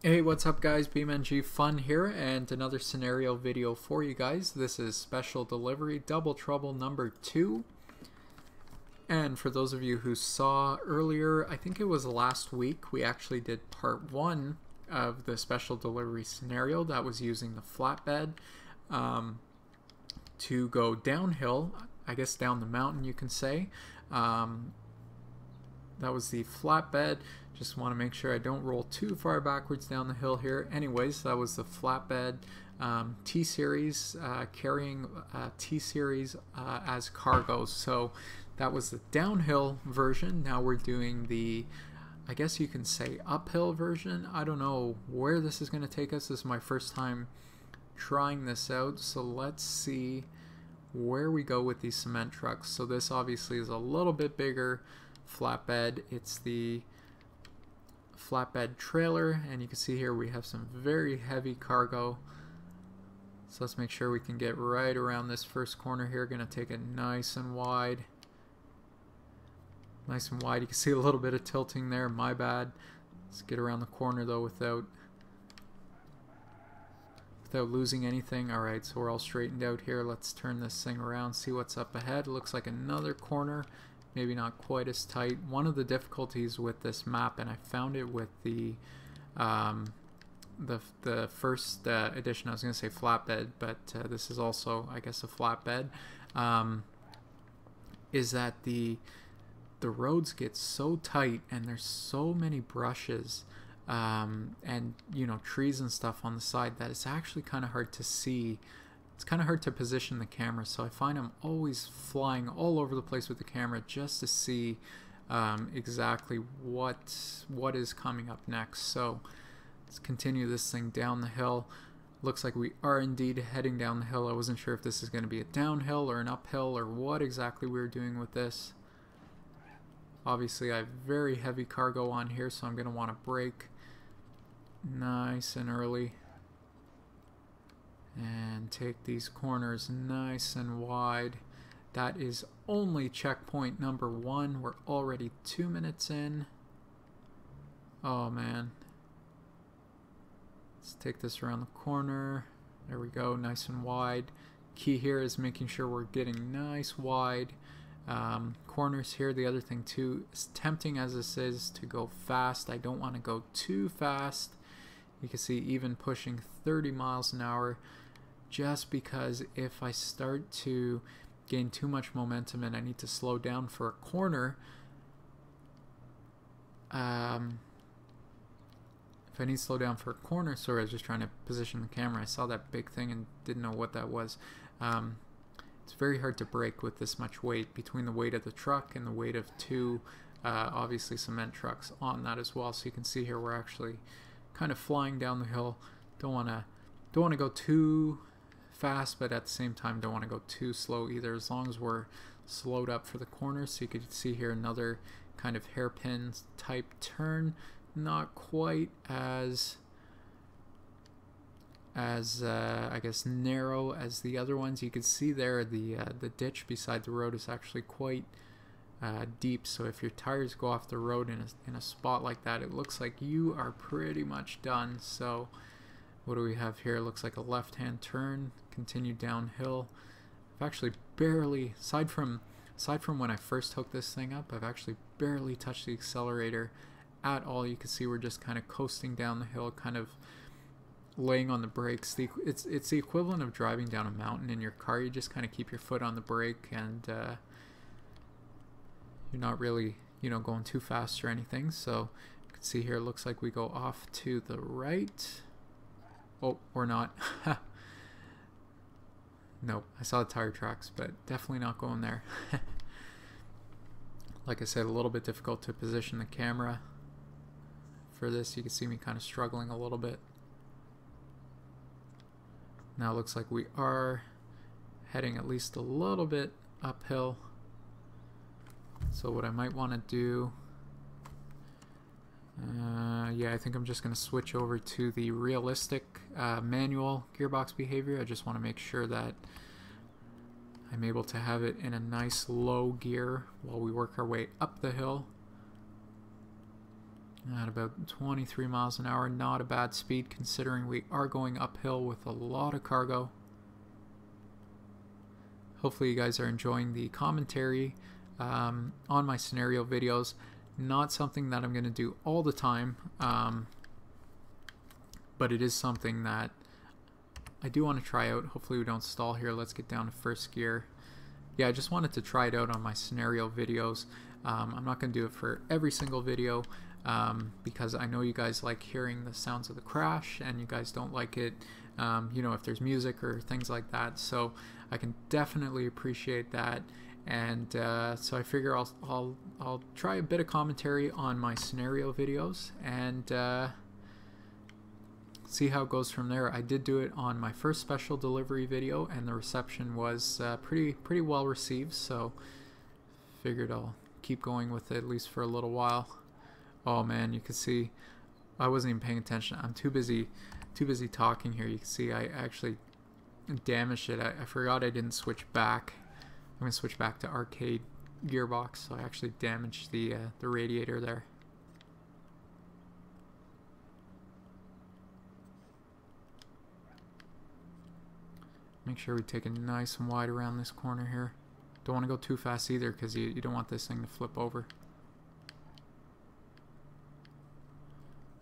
Hey, what's up guys? BeamNG-FUN here and another scenario video for you guys. This is Special Delivery Double Trouble number 2. And for those of you who saw earlier, I think it was last week, we actually did part 1 of the Special Delivery scenario. That was using the flatbed to go downhill, I guess down the mountain you can say. That was the flatbed. Just want to make sure I don't roll too far backwards down the hill here. Anyways, that was the flatbed T-Series, carrying T-Series as cargo. So that was the downhill version. Now we're doing the, I guess you can say, uphill version. I don't know where this is going to take us. This is my first time trying this out. So let's see where we go with these cement trucks. So this obviously is a little bit bigger flatbed. It's the flatbed trailer, and you can see here we have some very heavy cargo. So let's make sure we can get right around this first corner here. Gonna take it nice and wide. Nice and wide. You can see a little bit of tilting there, my bad. Let's get around the corner though without losing anything. Alright, so we're all straightened out here. Let's turn this thing around, see what's up ahead. Looks like another corner. Maybe not quite as tight. One of the difficulties with this map, and I found it with the first edition, I was going to say flatbed, but this is also, I guess, a flatbed, is that the roads get so tight and there's so many brushes and trees and stuff on the side that it's actually kind of hard to see. It's kind of hard to position the camera, so I find I'm always flying all over the place with the camera just to see exactly what is coming up next. So let's continue this thing down the hill. Looks like we are indeed heading down the hill. I wasn't sure if this is going to be a downhill or an uphill or what exactly we were doing with this. Obviously I have very heavy cargo on here, so I'm going to want to brake nice and early and take these corners nice and wide. That is only checkpoint number 1. We're already 2 minutes in. Oh man. Let's take this around the corner. There we go, nice and wide. Key here is making sure we're getting nice wide corners here. The other thing too, as tempting as this is to go fast, I don't want to go too fast. You can see even pushing 30 miles an hour, just because if I start to gain too much momentum and I need to slow down for a corner, if I need to slow down for a corner, sorry, I was just trying to position the camera. I saw that big thing and didn't know what that was. It's very hard to brake with this much weight, between the weight of the truck and the weight of two obviously cement trucks on that as well. So you can see here we're actually kind of flying down the hill. Don't want to go too fast, but at the same time don't want to go too slow either, as long as we're slowed up for the corner. So you could see here another kind of hairpin type turn, not quite as I guess narrow as the other ones. You can see there the ditch beside the road is actually quite deep, so if your tires go off the road in a spot like that, it looks like you are pretty much done. So what do we have here? It looks like a left-hand turn, continue downhill. I've actually barely, aside from when I first hooked this thing up, I've actually barely touched the accelerator at all. You can see we're just kind of coasting down the hill, kind of laying on the brakes. It's the equivalent of driving down a mountain in your car. You just kind of keep your foot on the brake, and you're not really, going too fast or anything. So you can see here, it looks like we go off to the right. Oh, or not. Nope, I saw the tire tracks, but definitely not going there. Like I said, a little bit difficult to position the camera for this. You can see me kind of struggling a little bit. Now it looks like we are heading at least a little bit uphill. So what I might want to do, yeah, I think I'm just going to switch over to the realistic manual gearbox behavior. I just want to make sure that I'm able to have it in a nice low gear while we work our way up the hill. At about 23 miles an hour, not a bad speed considering we are going uphill with a lot of cargo. Hopefully you guys are enjoying the commentary on my scenario videos. Not something that I'm going to do all the time, but it is something that I do want to try out. Hopefully we don't stall here. Let's get down to first gear. Yeah, I just wanted to try it out on my scenario videos. I'm not going to do it for every single video because I know you guys like hearing the sounds of the crash and you guys don't like it, you know, if there's music or things like that. So I can definitely appreciate that. And so I figure I'll try a bit of commentary on my scenario videos and see how it goes from there. I did do it on my first special delivery video and the reception was pretty well received, so figured I'll keep going with it at least for a little while. Oh man, you can see I wasn't even paying attention. I'm too busy talking here. You can see I actually damaged it. I forgot I didn't switch back. I'm gonna switch back to arcade gearbox, so I actually damaged the radiator there. Make sure we take it nice and wide around this corner here. Don't want to go too fast either because you don't want this thing to flip over.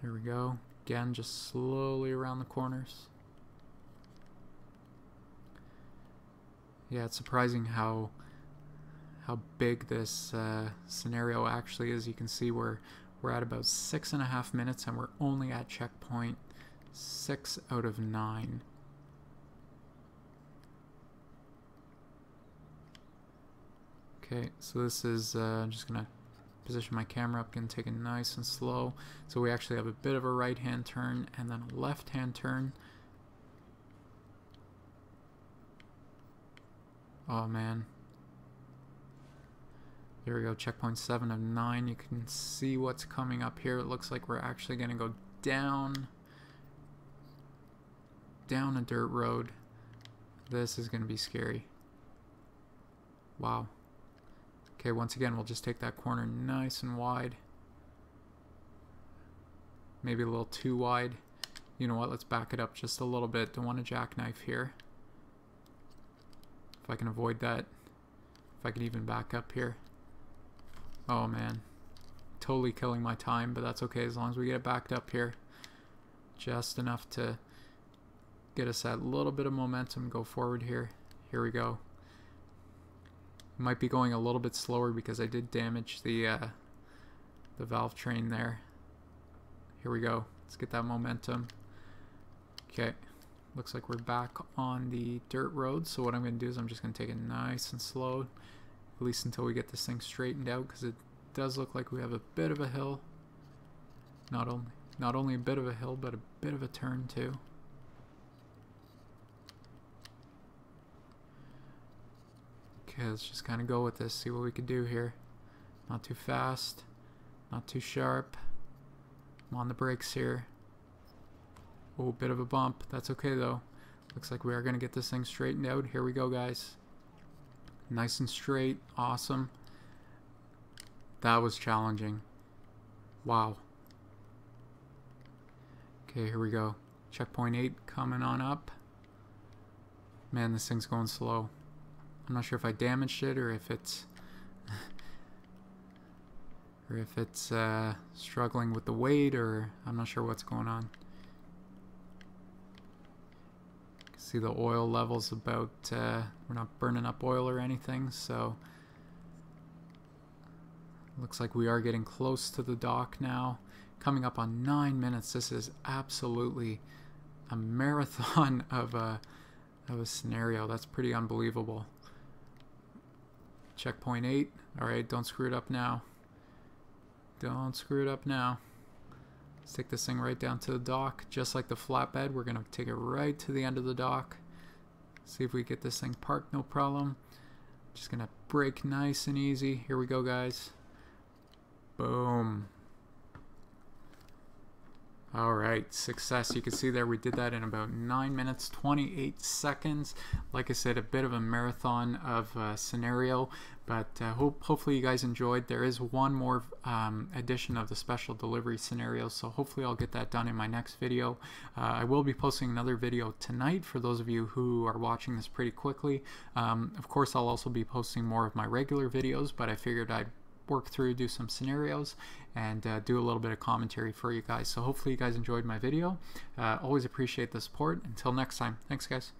There we go. Again, just slowly around the corners. Yeah, it's surprising how big this scenario actually is. You can see we're at about 6.5 minutes and we're only at checkpoint 6 out of 9. Okay, so this is I'm just gonna position my camera up and take it nice and slow. So we actually have a bit of a right hand turn and then a left hand turn. Oh man. There we go, checkpoint 7 of 9. You can see what's coming up here. It looks like we're actually gonna go down a dirt road. This is gonna be scary. Wow. Okay, once again, we'll just take that corner nice and wide. Maybe a little too wide. You know what, let's back it up just a little bit. Don't want to jackknife here. If I can avoid that. If I can even back up here. Oh man. Totally killing my time, but that's okay as long as we get it backed up here. Just enough to get us that little bit of momentum, go forward here. Here we go. Might be going a little bit slower because I did damage the valve train there. Here we go. Let's get that momentum. Okay. Looks like we're back on the dirt road. So what I'm going to do is I'm just going to take it nice and slow, at least until we get this thing straightened out, because it does look like we have a bit of a hill. Not only a bit of a hill, but a bit of a turn too. Okay, let's just kind of go with this, see what we can do here. Not too fast, not too sharp. I'm on the brakes here. Oh, bit of a bump. That's okay though. Looks like we are going to get this thing straightened out. Here we go, guys. Nice and straight. Awesome. That was challenging. Wow. Okay, here we go. Checkpoint 8 coming on up. Man, this thing's going slow. I'm not sure if I damaged it or if it's struggling with the weight, or I'm not sure what's going on. See the oil levels about we're not burning up oil or anything, so looks like we are getting close to the dock now. Coming up on 9 minutes. This is absolutely a marathon of a scenario. That's pretty unbelievable. Checkpoint 8. Alright, don't screw it up now. Don't screw it up now. Let's take this thing right down to the dock. Just like the flatbed, we're going to take it right to the end of the dock. See if we get this thing parked, no problem. Just going to brake nice and easy. Here we go, guys. Boom. All right, success. You can see there we did that in about 9 minutes 28 seconds. Like I said, a bit of a marathon of scenario, but hopefully you guys enjoyed. There is one more edition of the special delivery scenarios, so hopefully I'll get that done in my next video. I will be posting another video tonight for those of you who are watching this pretty quickly. Of course, I'll also be posting more of my regular videos, but I figured I'd work through, do some scenarios, and do a little bit of commentary for you guys. So hopefully you guys enjoyed my video. Always appreciate the support. Until next time, thanks guys.